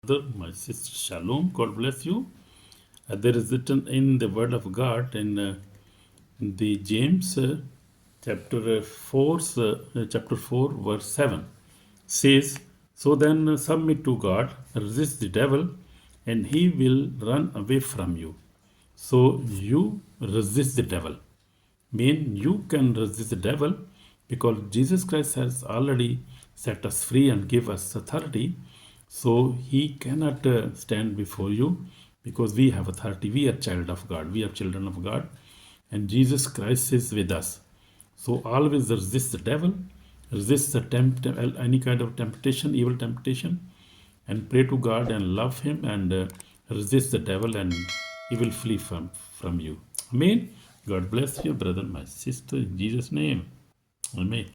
My sister Shalom, God bless you. There is written in the Word of God in the James chapter 4, verse 7 says, "So then submit to God, resist the devil, and he will run away from you." So you resist the devil. Mean you can resist the devil because Jesus Christ has already set us free and give us authority. So he cannot stand before you because we have authority. We are child of God. We are children of God, and Jesus Christ is with us. So always resist the devil, resist the any kind of temptation, evil temptation, and pray to God and love Him and resist the devil, and he will flee from you. Amen. God bless you, brother, my sister, in Jesus' name. Amen.